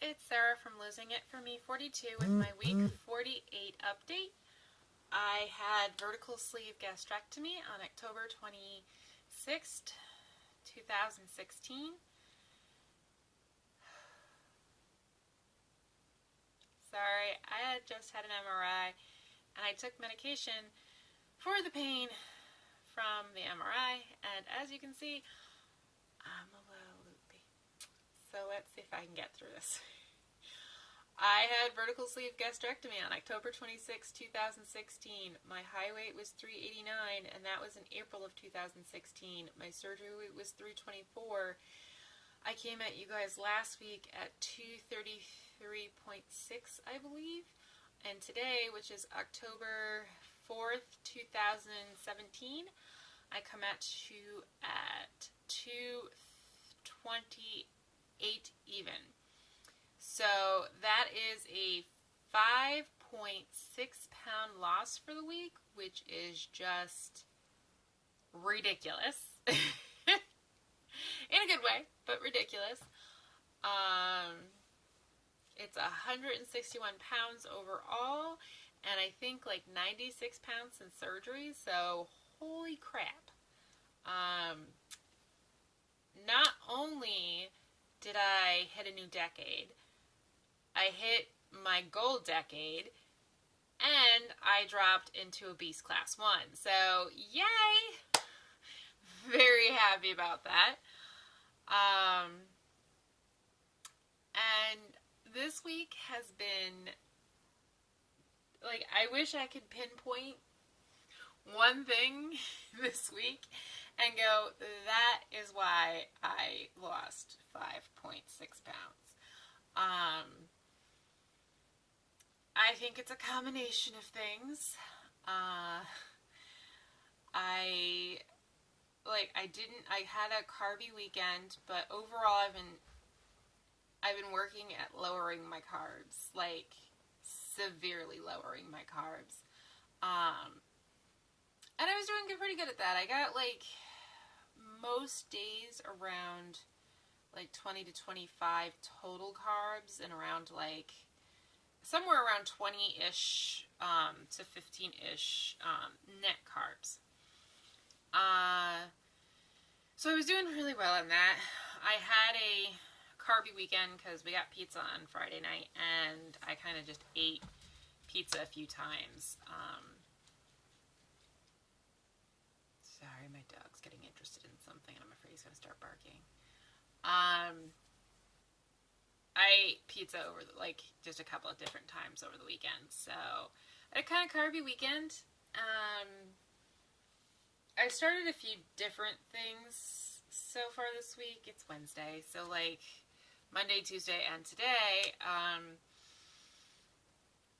it's Sarah from Losing It For Me 42 with my week 48 update. I had vertical sleeve gastrectomy on October 26th, 2016. Sorry, I had just had an MRI and I took medication for the pain from the MRI, and as you can see, I'm a little loopy. So let's see if I can get through this. I had vertical sleeve gastrectomy on October 26, 2016. My high weight was 389, and that was in April of 2016. My surgery weight was 324. I came at you guys last week at 233.6, I believe. And today, which is October 4th, 2017, I come at you at 228 even. So that is a 5.6 pound loss for the week, which is just ridiculous. In a good way, but ridiculous. It's 161 pounds overall, and I think like 96 pounds since surgery, so holy crap. Not only did I hit a new decade, I hit my goal decade, and I dropped into obese class 1. So, yay! Very happy about that. And this week has been, like, I wish I could pinpoint one thing this week and go, that is why I lost 5.6 pounds. I think it's a combination of things. I had a carby weekend, but overall I've been working at lowering my carbs, like severely lowering my carbs. And I was doing pretty good at that. I got like most days around like 20 to 25 total carbs and around like somewhere around 20-ish to 15-ish net carbs. So I was doing really well on that. I had a carby weekend because we got pizza on Friday night, and I kind of just ate pizza a few times. Sorry, my dog's getting interested in something, and I'm afraid he's going to start barking. I ate pizza over just a couple of different times over the weekend, so I had a kind of carby weekend. I started a few different things so far this week. It's Wednesday, so like Monday, Tuesday, and today,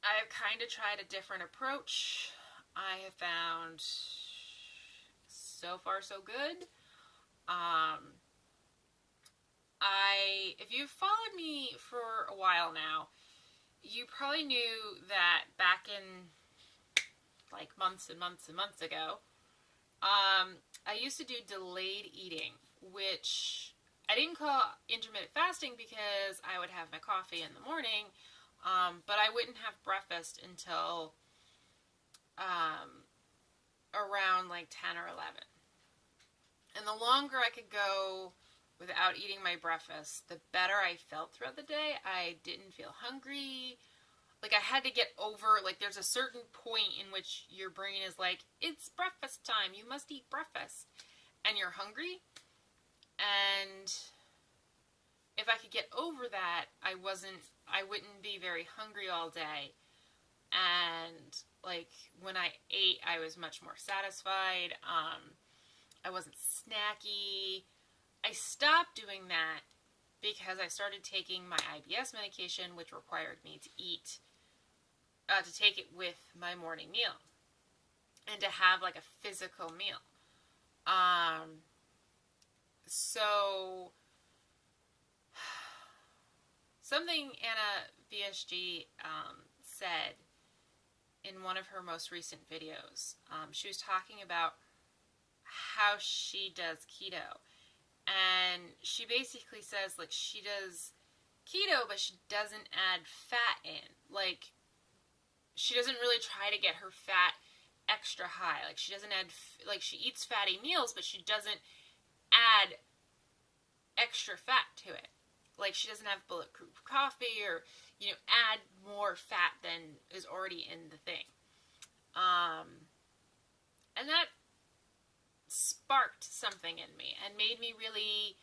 I've kind of tried a different approach. I have found so far so good. If you've followed me for a while now, you probably knew that back in like months and months and months ago, I used to do delayed eating, which I didn't call intermittent fasting because I would have my coffee in the morning, but I wouldn't have breakfast until around like 10 or 11. And the longer I could go without eating my breakfast, the better I felt throughout the day. I didn't feel hungry. Like, I had to get over, like, there's a certain point in which your brain is like, it's breakfast time, you must eat breakfast. And you're hungry. And if I could get over that, I wouldn't be very hungry all day. And, like, when I ate, I was much more satisfied. I wasn't snacky. I stopped doing that because I started taking my IBS medication, which required me to take it with my morning meal and to have like a physical meal. So something Anna VSG said in one of her most recent videos, she was talking about how she does keto. And she basically says, like, she does keto, but she doesn't add fat in. Like, she doesn't really try to get her fat extra high. Like, she doesn't add, like, she eats fatty meals, but she doesn't add extra fat to it. Like, she doesn't have bulletproof coffee or, you know, add more fat than is already in the thing. And that sparked something in me and made me really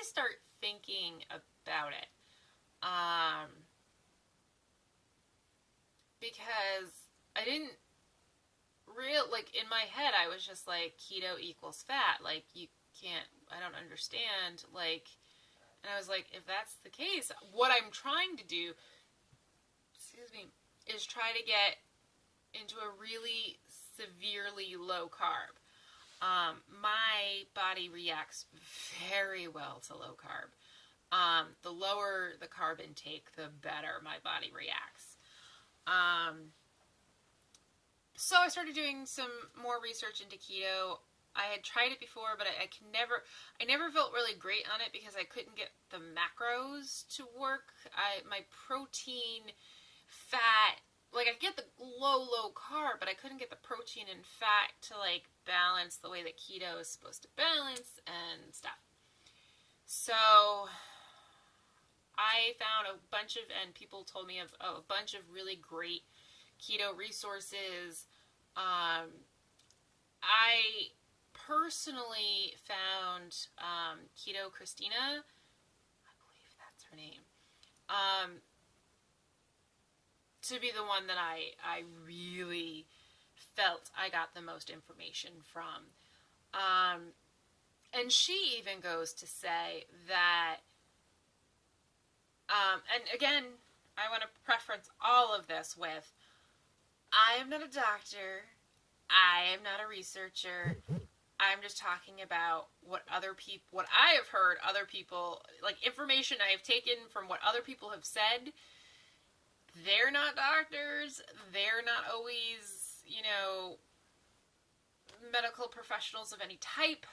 start thinking about it. Because I didn't like, in my head, I was just like, keto equals fat. Like, you can't, I don't understand. Like, and I was like, if that's the case, what I'm trying to do, is try to get into a really severely low carb. My body reacts very well to low carb. The lower the carb intake, the better my body reacts. So I started doing some more research into keto. I had tried it before, but I never felt really great on it because I couldn't get the macros to work. My protein, fat, like, I get the low carb, but I couldn't get the protein and fat to, like, balance the way that keto is supposed to balance and stuff. So I found a bunch of, and people told me of a bunch of really great keto resources. I personally found Keto Christina, I believe that's her name, to be the one that I really felt I got the most information from. And she even goes to say that, and again, I want to preference all of this with, I am not a doctor, I am not a researcher, I'm just talking about what I have heard other people, like, information I have taken from what other people have said. They're not doctors, they're not always, you know, medical professionals of any type.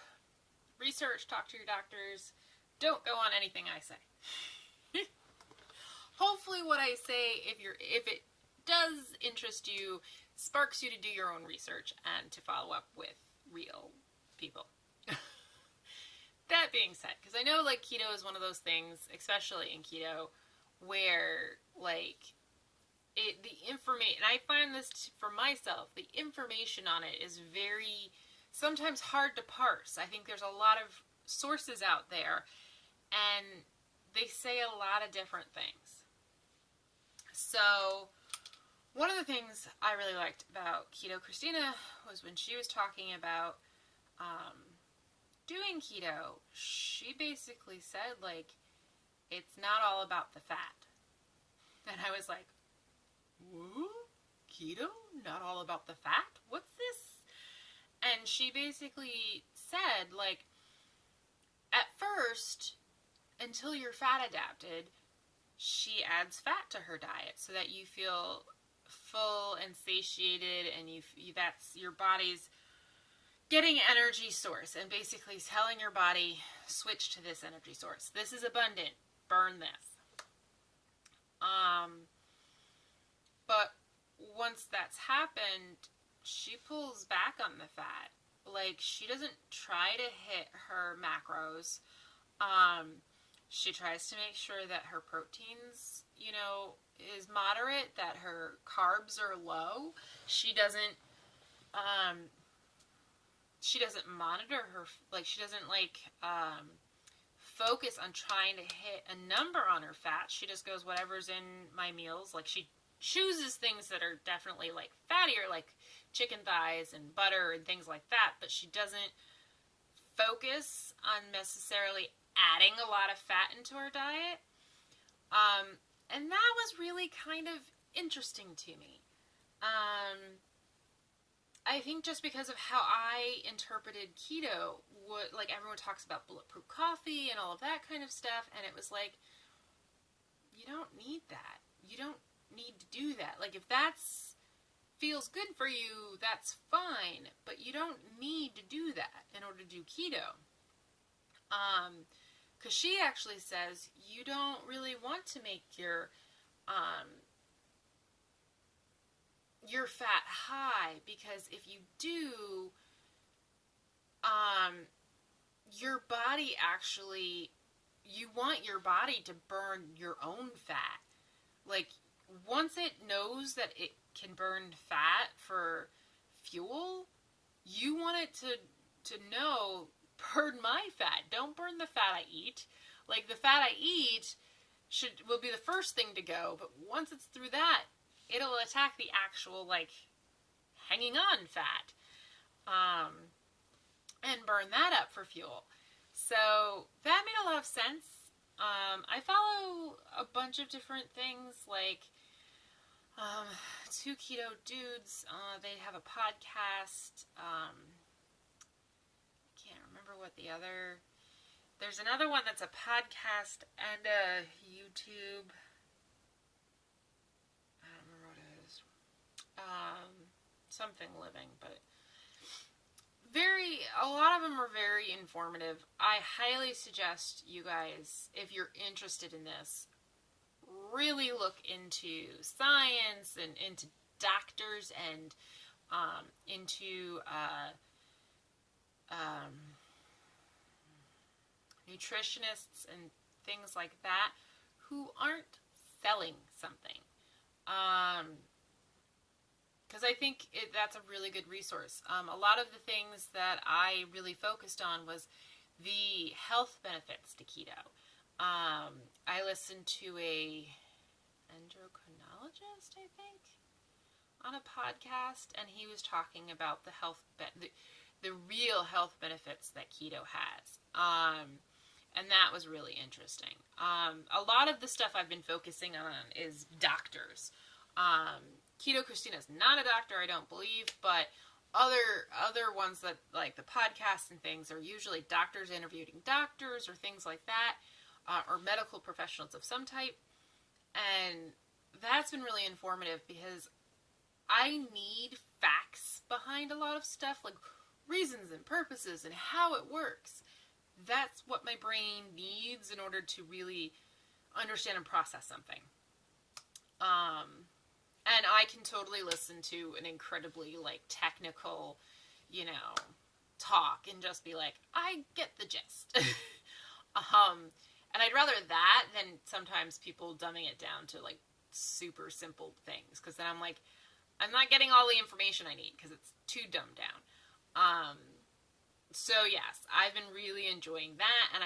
Research, talk to your doctors, don't go on anything I say. Hopefully what I say, if it does interest you, sparks you to do your own research and to follow up with real people. That being said, because I know, like, keto is one of those things, especially in keto, where, like, the information, and I find this for myself, the information on it is very, sometimes hard to parse. I think there's a lot of sources out there, and they say a lot of different things. So, one of the things I really liked about Keto Christina was when she was talking about doing keto, she basically said, like, it's not all about the fat. And I was like, whoa? Keto? Not all about the fat? What's this? And she basically said, like, at first, until you're fat adapted, she adds fat to her diet so that you feel full and satiated, and that's your body's getting energy source, and basically telling your body, switch to this energy source. This is abundant. Burn this. But once that's happened, she pulls back on the fat. Like, she doesn't try to hit her macros. She tries to make sure that her proteins, you know, is moderate, that her carbs are low. She doesn't monitor her, like, she doesn't, like, focus on trying to hit a number on her fat. She just goes, whatever's in my meals. Like, she chooses things that are definitely, like, fattier, like chicken thighs and butter and things like that, but she doesn't focus on necessarily adding a lot of fat into her diet. And that was really kind of interesting to me. I think just because of how I interpreted keto, like, everyone talks about bulletproof coffee and all of that kind of stuff, and it was like, you don't need that. You don't need to do that. Like, if that's feels good for you, that's fine, but you don't need to do that in order to do keto. Because she actually says you don't really want to make your fat high, because if you do, your body actually, you want your body to burn your own fat. Like, once it knows that it can burn fat for fuel, you want it to know, burn my fat. Don't burn the fat I eat. Like, the fat I eat will be the first thing to go, but once it's through that, it'll attack the actual, like, hanging on fat. And burn that up for fuel. So that made a lot of sense. I follow a bunch of different things, like two Keto Dudes. They have a podcast. I can't remember what the other. There's another one that's a podcast and a YouTube. I don't remember what it is. Something living, but a lot of them are very informative. I highly suggest you guys, if you're interested in this, really look into science and into doctors and into nutritionists and things like that who aren't selling something. Because I think that's a really good resource. A lot of the things that I really focused on was the health benefits to keto. I listened to a endocrinologist, I think, on a podcast, and he was talking about the the real health benefits that keto has. And that was really interesting. A lot of the stuff I've been focusing on is doctors. Keto Christina's not a doctor, I don't believe, but other ones that, like the podcasts and things, are usually doctors interviewing doctors or things like that, or medical professionals of some type. And that's been really informative because I need facts behind a lot of stuff, like reasons and purposes and how it works. That's what my brain needs in order to really understand and process something. And I can totally listen to an incredibly, like, technical, talk and just be like, I get the gist. And I'd rather that than sometimes people dumbing it down to, like, super simple things. Because then I'm like, I'm not getting all the information I need because it's too dumbed down. So, yes, I've been really enjoying that. And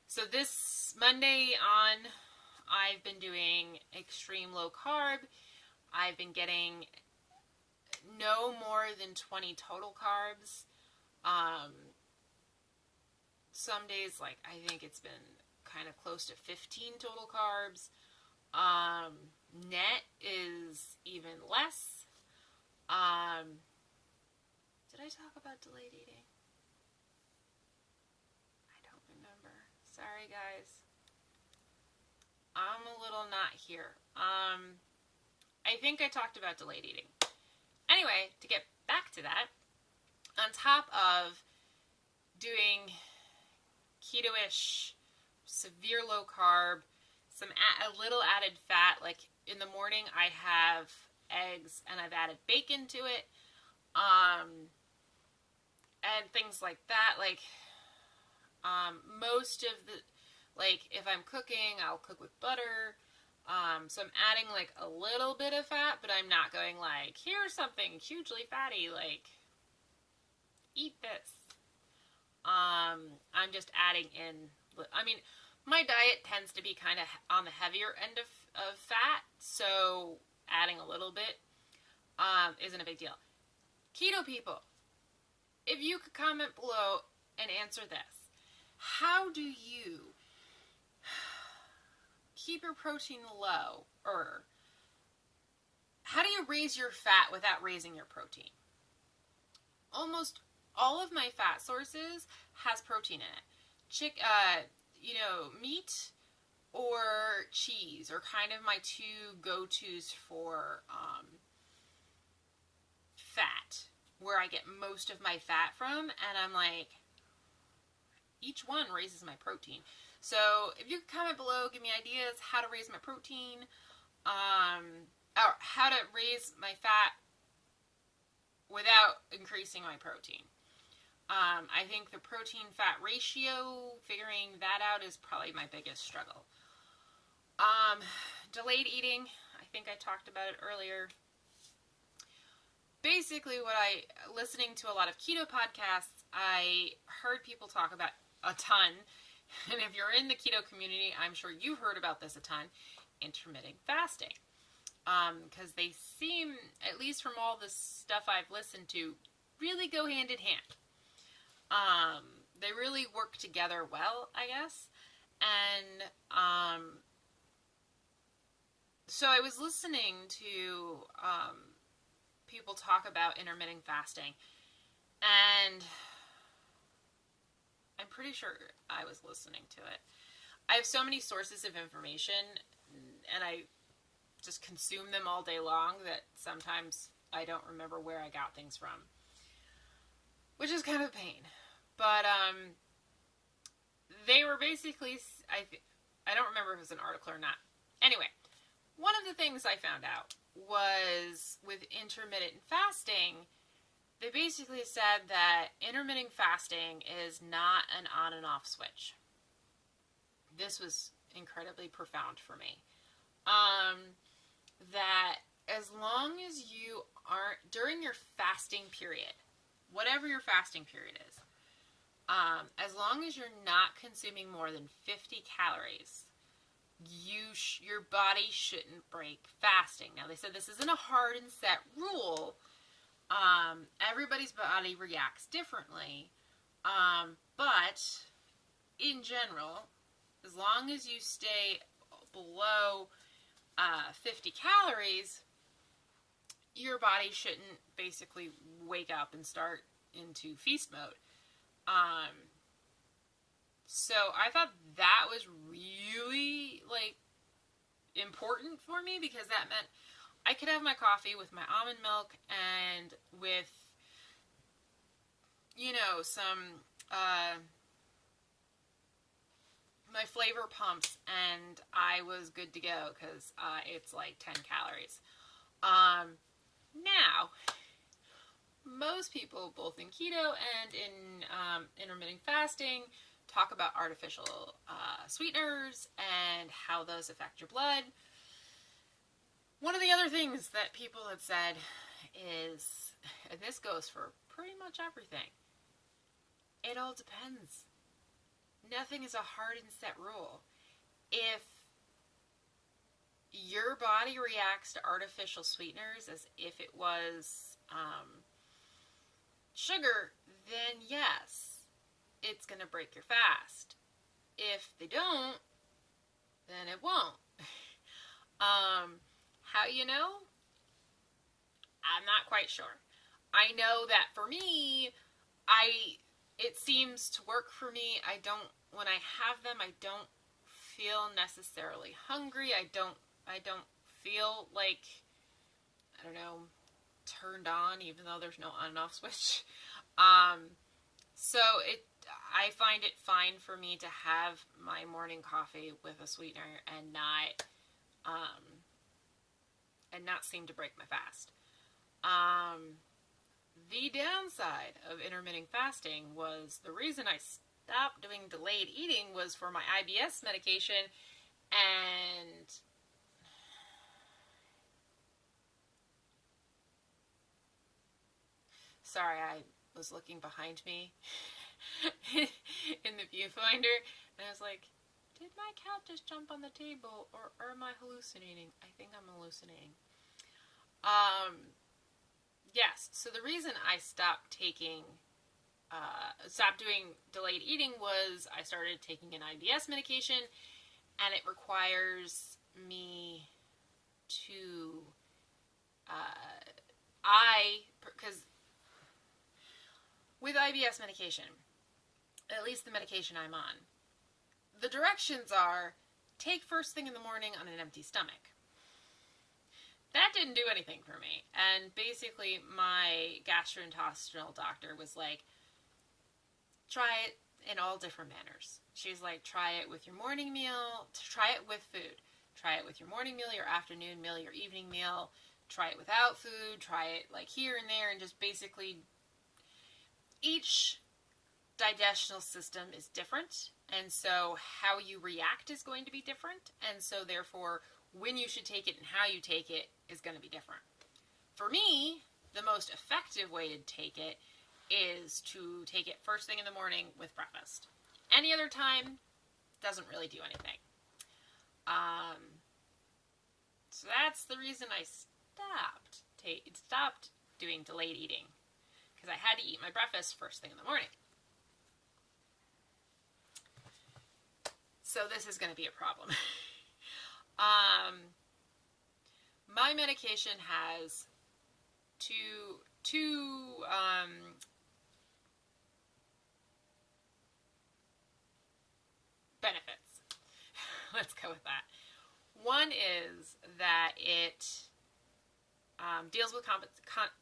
so this Monday on, I've been doing extreme low carb. I've been getting no more than 20 total carbs. Some days, like, I think it's been kind of close to 15 total carbs. Net is even less. Did I talk about delayed eating? I don't remember. Sorry, guys. I'm a little not here. I think I talked about delayed eating. Anyway, to get back to that, on top of doing keto-ish, severe low carb, a little added fat, like in the morning I have eggs and I've added bacon to it, and things like that. Like, most of the, like, if I'm cooking, I'll cook with butter. So I'm adding, like, a little bit of fat, but I'm not going, like, here's something hugely fatty, like, eat this. I'm just adding in, I mean, my diet tends to be kind of on the heavier end of fat, so adding a little bit, isn't a big deal. Keto people, if you could comment below and answer this, how do you keep your protein low, or how do you raise your fat without raising your protein? Almost all of my fat sources has protein in it. Meat or cheese are kind of my two go-tos for fat, where I get most of my fat from, and I'm like, each one raises my protein. So if you could comment below, give me ideas how to raise my protein, or how to raise my fat without increasing my protein. I think the protein-fat ratio, figuring that out is probably my biggest struggle. Delayed eating, I think I talked about it earlier. Basically, listening to a lot of keto podcasts, I heard people talk about a ton, and if you're in the keto community, I'm sure you've heard about this a ton, intermittent fasting. Because they seem, at least from all the stuff I've listened to, really go hand in hand. They really work together well, I guess. And so I was listening to people talk about intermittent fasting, and I'm pretty sure I was listening to it. I have so many sources of information, and I just consume them all day long that sometimes I don't remember where I got things from, which is kind of a pain. But they were basically, I don't remember if it was an article or not. Anyway, one of the things I found out was with intermittent fasting, they basically said that intermittent fasting is not an on and off switch. This was incredibly profound for me. That as long as you aren't, during your fasting period, whatever your fasting period is, as long as you're not consuming more than 50 calories, your body shouldn't break fasting. Now, they said this isn't a hard and set rule. Everybody's body reacts differently. But in general, as long as you stay below 50 calories, your body shouldn't basically wake up and start into feast mode. So I thought that was really, important for me, because that meant I could have my coffee with my almond milk and with, some, my flavor pumps, and I was good to go, because it's like 10 calories. Now, most people, both in keto and in intermittent fasting, talk about artificial sweeteners and how those affect your blood. One of the other things that people have said is, and this goes for pretty much everything, it all depends. Nothing is a hard and set rule. If your body reacts to artificial sweeteners as if it was sugar, then yes, it's going to break your fast. If they don't, then it won't. How you know? I'm not quite sure. I know that for me, it seems to work for me. When I have them, I don't feel necessarily hungry. I don't feel like, turned on, even though there's no on and off switch. So I find it fine for me to have my morning coffee with a sweetener and not seem to break my fast. The downside of intermittent fasting was, the reason I stopped doing delayed eating was for my IBS medication, and sorry, I was looking behind me in the viewfinder, and I was like, did my cat just jump on the table, or am I hallucinating? I think I'm hallucinating. Yes, so the reason I stopped doing delayed eating was I started taking an IBS medication, and it requires me to, because with IBS medication, at least the medication I'm on, the directions are, take first thing in the morning on an empty stomach. That didn't do anything for me. And basically, my gastrointestinal doctor was like, try it in all different manners. She's like, try it with your morning meal, try it with food. Try it with your morning meal, your afternoon meal, your evening meal. Try it without food, try it like here and there, and just basically each digestional system is different, and so how you react is going to be different, and so therefore when you should take it and how you take it is going to be different. For me, the most effective way to take it is to take it first thing in the morning with breakfast. Any other time doesn't really do anything. So that's the reason I stopped doing delayed eating, because I had to eat my breakfast first thing in the morning. So this is going to be a problem. My medication has two benefits. Let's go with that. One is that it deals with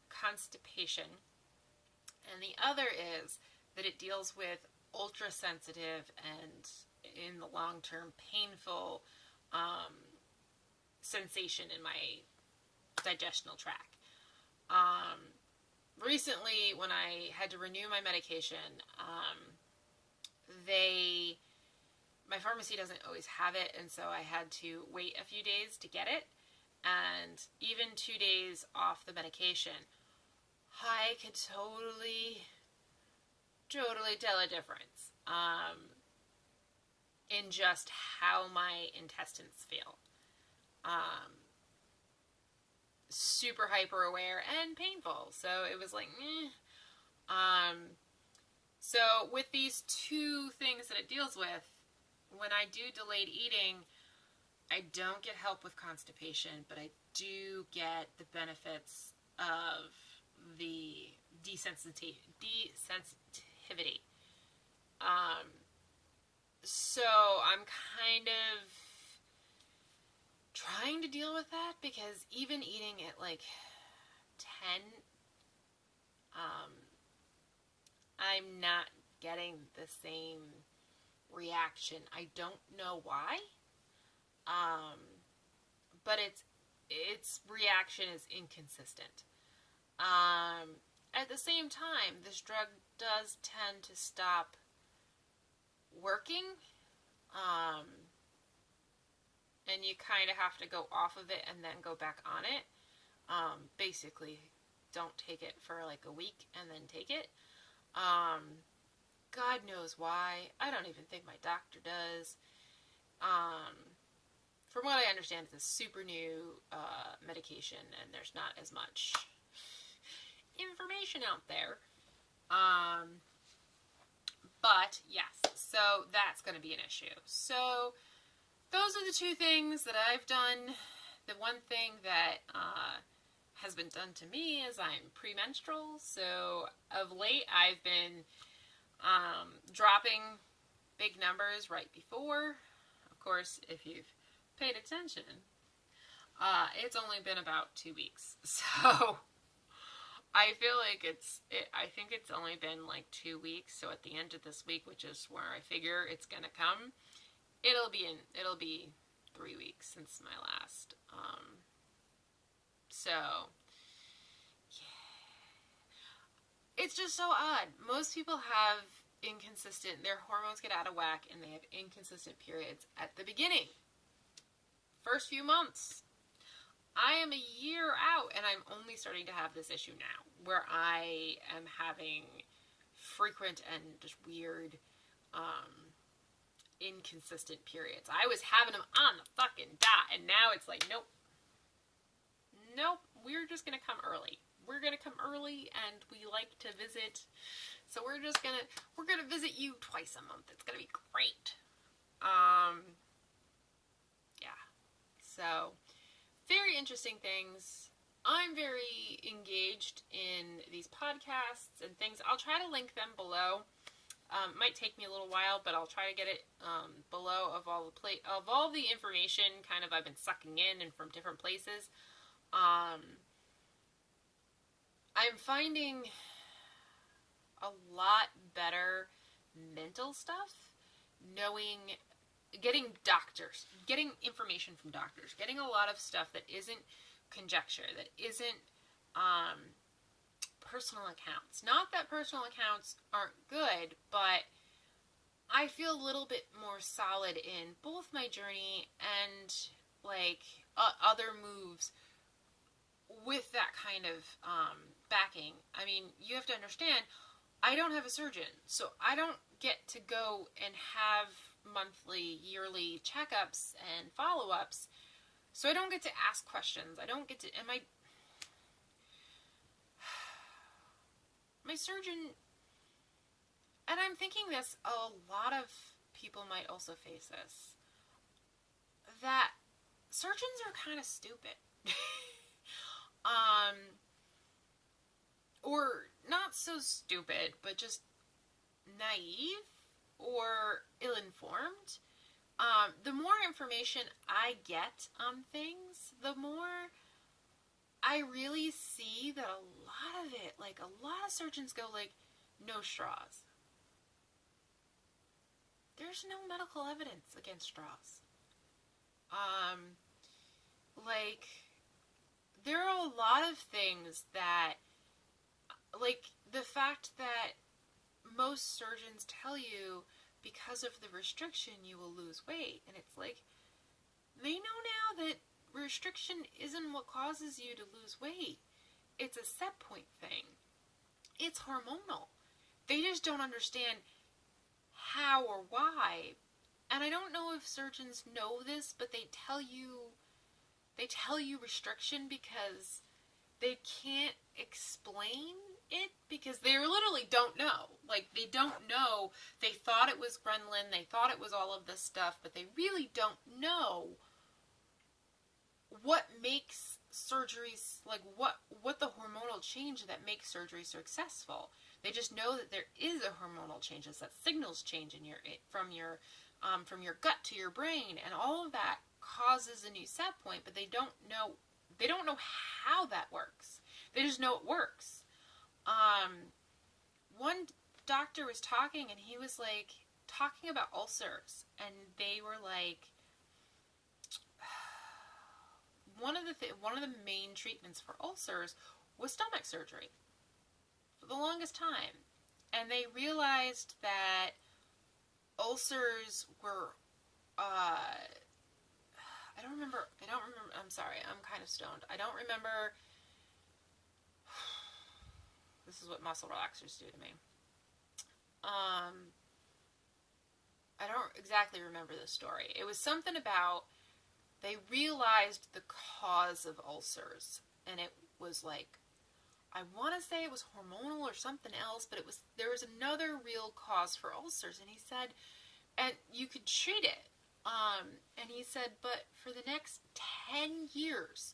constipation, and the other is that it deals with ultra-sensitive and, in the long term, painful sensation in my digestional tract. Recently, when I had to renew my medication, my pharmacy doesn't always have it, and so I had to wait a few days to get it. And even 2 days off the medication, I could totally tell a difference in just how my intestines feel. Super hyper aware and painful. So it was like, so with these two things that it deals with, when I do delayed eating, I don't get help with constipation, but I do get the benefits of the desensitivity. So I'm kind of trying to deal with that, because even eating at like 10, I'm not getting the same reaction. I don't know why. But its reaction is inconsistent. At the same time, this drug does tend to stop working, and you kind of have to go off of it and then go back on it. Basically, don't take it for like a week and then take it. God knows why. I don't even think my doctor does. From what I understand, it's a super new medication, and there's not as much information out there. But yes, so that's going to be an issue. So those are the two things that I've done. The one thing that has been done to me is I'm premenstrual. So of late, I've been dropping big numbers right before. Of course, if you've paid attention, it's only been about 2 weeks. So I feel like I think it's only been like 2 weeks. So at the end of this week, which is where I figure it's going to come, it'll be 3 weeks since my last. So yeah, it's just so odd. Most people have their hormones get out of whack, and they have inconsistent periods at the beginning. First few months. I am a year out, and I'm only starting to have this issue now, where I am having frequent and just weird, inconsistent periods. I was having them on the fucking dot, and now it's like, nope, we're just gonna come early. We're gonna come early, and we like to visit, so we're gonna visit you twice a month. It's gonna be great. Yeah. So, very interesting things. I'm very engaged in these podcasts and things. I'll try to link them below. Might take me a little while, but I'll try to get it below of all the information kind of I've been sucking in and from different places. I'm finding a lot better mental stuff, getting information from doctors, getting a lot of stuff that isn't conjecture, that isn't personal accounts. Not that personal accounts aren't good, but I feel a little bit more solid in both my journey and other moves with that kind of backing. I mean, you have to understand, I don't have a surgeon, so I don't get to go and have monthly, yearly checkups and follow-ups, so I don't get to ask questions. I don't get to, and my surgeon, and I'm thinking this, a lot of people might also face this, that surgeons are kind of stupid. Or not so stupid, but just naive or ill-informed. The more information I get on things, the more I really see that a lot of it, like a lot of surgeons go like, no straws. There's no medical evidence against straws. There are a lot of things that, like, the fact that most surgeons tell you because of the restriction you will lose weight, and it's like, they know now that restriction isn't what causes you to lose weight. It's a set point thing. It's hormonal. They just don't understand how or why. And I don't know if surgeons know this, but they tell you restriction because they can't explain it, because they literally don't know. Like, they don't know. They thought it was ghrelin, they thought it was all of this stuff, but they really don't know what makes surgeries, like what the hormonal change that makes surgery successful. They just know that there is a hormonal change, it's that signals change in from your gut to your brain, and all of that causes a new set point, but they don't know how that works. They just know it works. One doctor was talking, and he was like talking about ulcers, and they were like, one of the main treatments for ulcers was stomach surgery for the longest time, and they realized that ulcers were I don't remember, I'm sorry, I'm kind of stoned. I don't remember, this is what muscle relaxers do to me. I don't exactly remember the story. It was something about, they realized the cause of ulcers, and it was like, I want to say it was hormonal or something else, but there was another real cause for ulcers, and he said, and you could treat it. And he said, but for the next 10 years,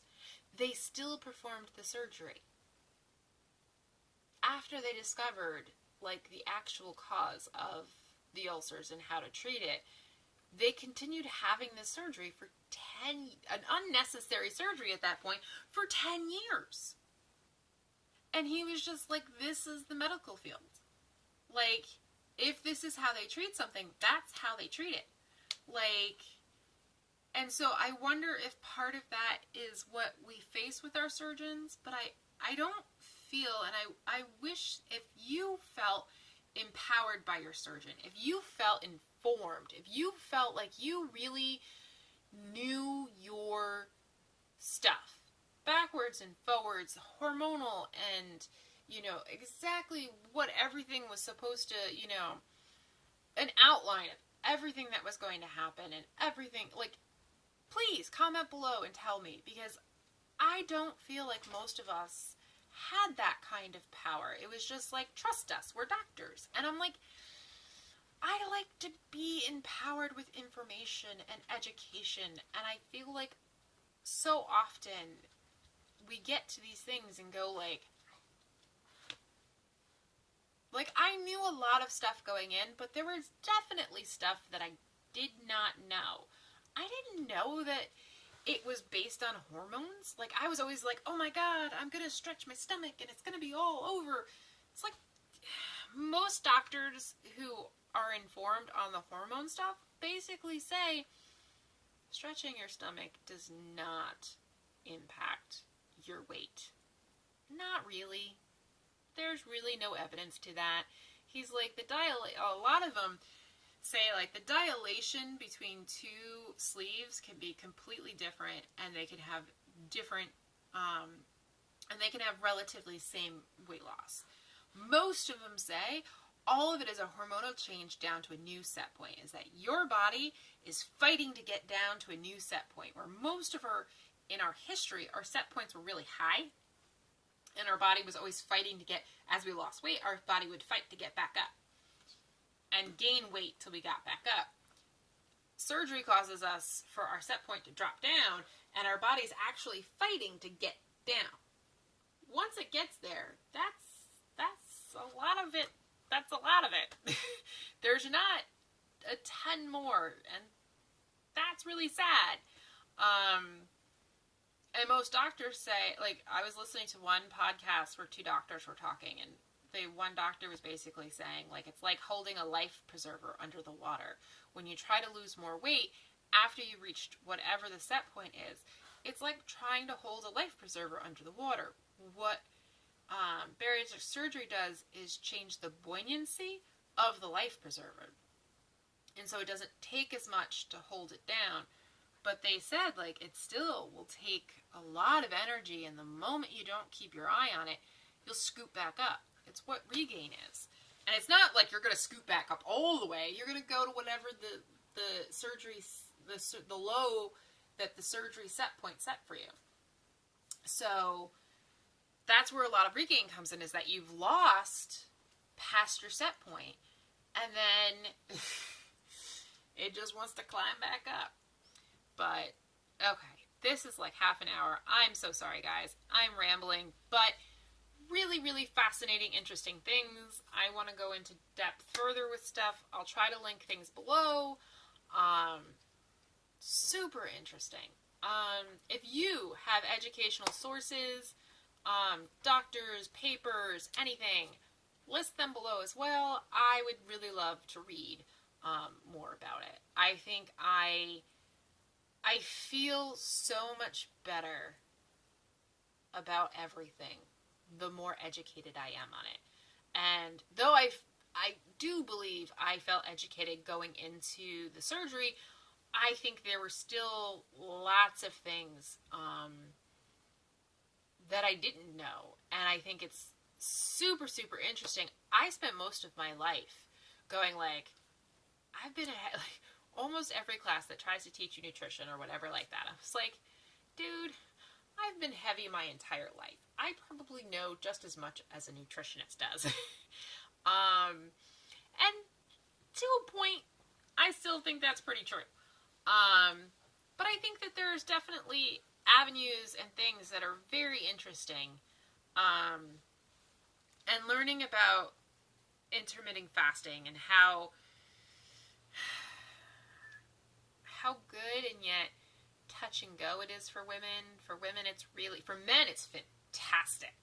they still performed the surgery. After they discovered, like, the actual cause of the ulcers and how to treat it, they continued having this surgery for an unnecessary surgery at that point, for 10 years. And he was just like, this is the medical field. Like, if this is how they treat something, that's how they treat it. Like, and so I wonder if part of that is what we face with our surgeons, but I don't feel, and I wish, if you felt empowered by your surgeon, if you felt informed, if you felt like you really knew your stuff, backwards and forwards, hormonal, and, exactly what everything was supposed to, an outline of everything that was going to happen and everything, like, please comment below and tell me, because I don't feel like most of us had that kind of power. It was just like, trust us, we're doctors. And I'm like, I like to be empowered with information and education, and I feel like so often we get to these things and go like I knew a lot of stuff going in, but there was definitely stuff that I did not know. I didn't know that it was based on hormones. Like, I was always like, oh my god, I'm gonna stretch my stomach and it's gonna be all over. It's like, most doctors who are informed on the hormone stuff basically say stretching your stomach does not impact your weight. Not really. There's really no evidence to that. He's like, a lot of them say like the dilation between two sleeves can be completely different, and they can have different, and they can have relatively same weight loss. Most of them say all of it is a hormonal change down to a new set point, is that your body is fighting to get down to a new set point, where most of in our history, our set points were really high, and our body was always fighting to get, as we lost weight, our body would fight to get back up and gain weight till we got back up. Surgery causes us for our set point to drop down, and our body's actually fighting to get down. Once it gets there, that's a lot of it. That's a lot of it. There's not a ton more, and that's really sad. And most doctors say, like, I was listening to one podcast where two doctors were talking, and one doctor was basically saying, like, it's like holding a life preserver under the water. When you try to lose more weight after you reached whatever the set point is, it's like trying to hold a life preserver under the water. What bariatric surgery does is change the buoyancy of the life preserver. And so it doesn't take as much to hold it down. But they said, like, it still will take a lot of energy, and the moment you don't keep your eye on it, you'll scoot back up. It's what regain is. And it's not like you're going to scoot back up all the way. You're going to go to whatever the surgery, the low that the surgery set point set for you. So that's where a lot of regain comes in, is that you've lost past your set point, and then it just wants to climb back up. But, okay, this is like half an hour. I'm so sorry, guys. I'm rambling, but really, really fascinating, interesting things. I want to go into depth further with stuff. I'll try to link things below. Super interesting. If you have educational sources, doctors, papers, anything, list them below as well. I would really love to read more about it. I think I feel so much better about everything the more educated I am on it. And though I do believe I felt educated going into the surgery, I think there were still lots of things that I didn't know. And I think it's super, super interesting. I spent most of my life going like, I've been ahead, like, almost every class that tries to teach you nutrition or whatever like that. I was like, dude, I've been heavy my entire life. I probably know just as much as a nutritionist does. And to a point, I still think that's pretty true. But I think that there's definitely avenues and things that are very interesting. And learning about intermittent fasting and how good and yet touch and go it is for women. For women, it's really, for men, it's fantastic.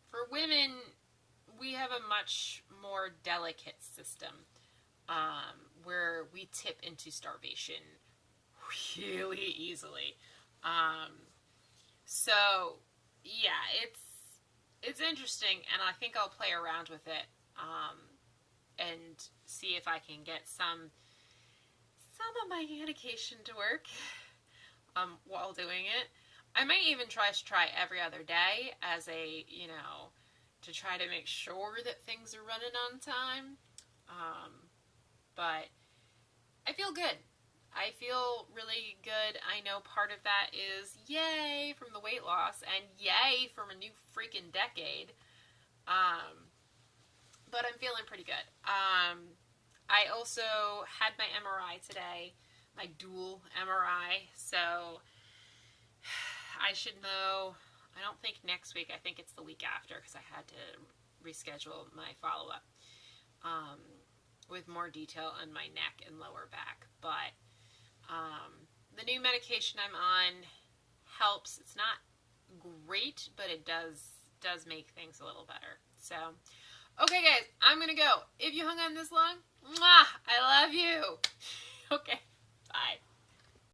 For women, we have a much more delicate system, where we tip into starvation really easily. So yeah, it's interesting, and I think I'll play around with it, and see if I can get some of my medication to work while doing it. I might even try every other day as a, to try to make sure that things are running on time. But I feel good. I feel really good. I know part of that is yay from the weight loss and yay from a new freaking decade. But I'm feeling pretty good. I also had my MRI today, my dual MRI, so I should know, I don't think next week, I think it's the week after, because I had to reschedule my follow-up with more detail on my neck and lower back. But the new medication I'm on helps. It's not great, but it does make things a little better. So, Okay, guys, I'm going to go. If you hung on this long, mwah, I love you.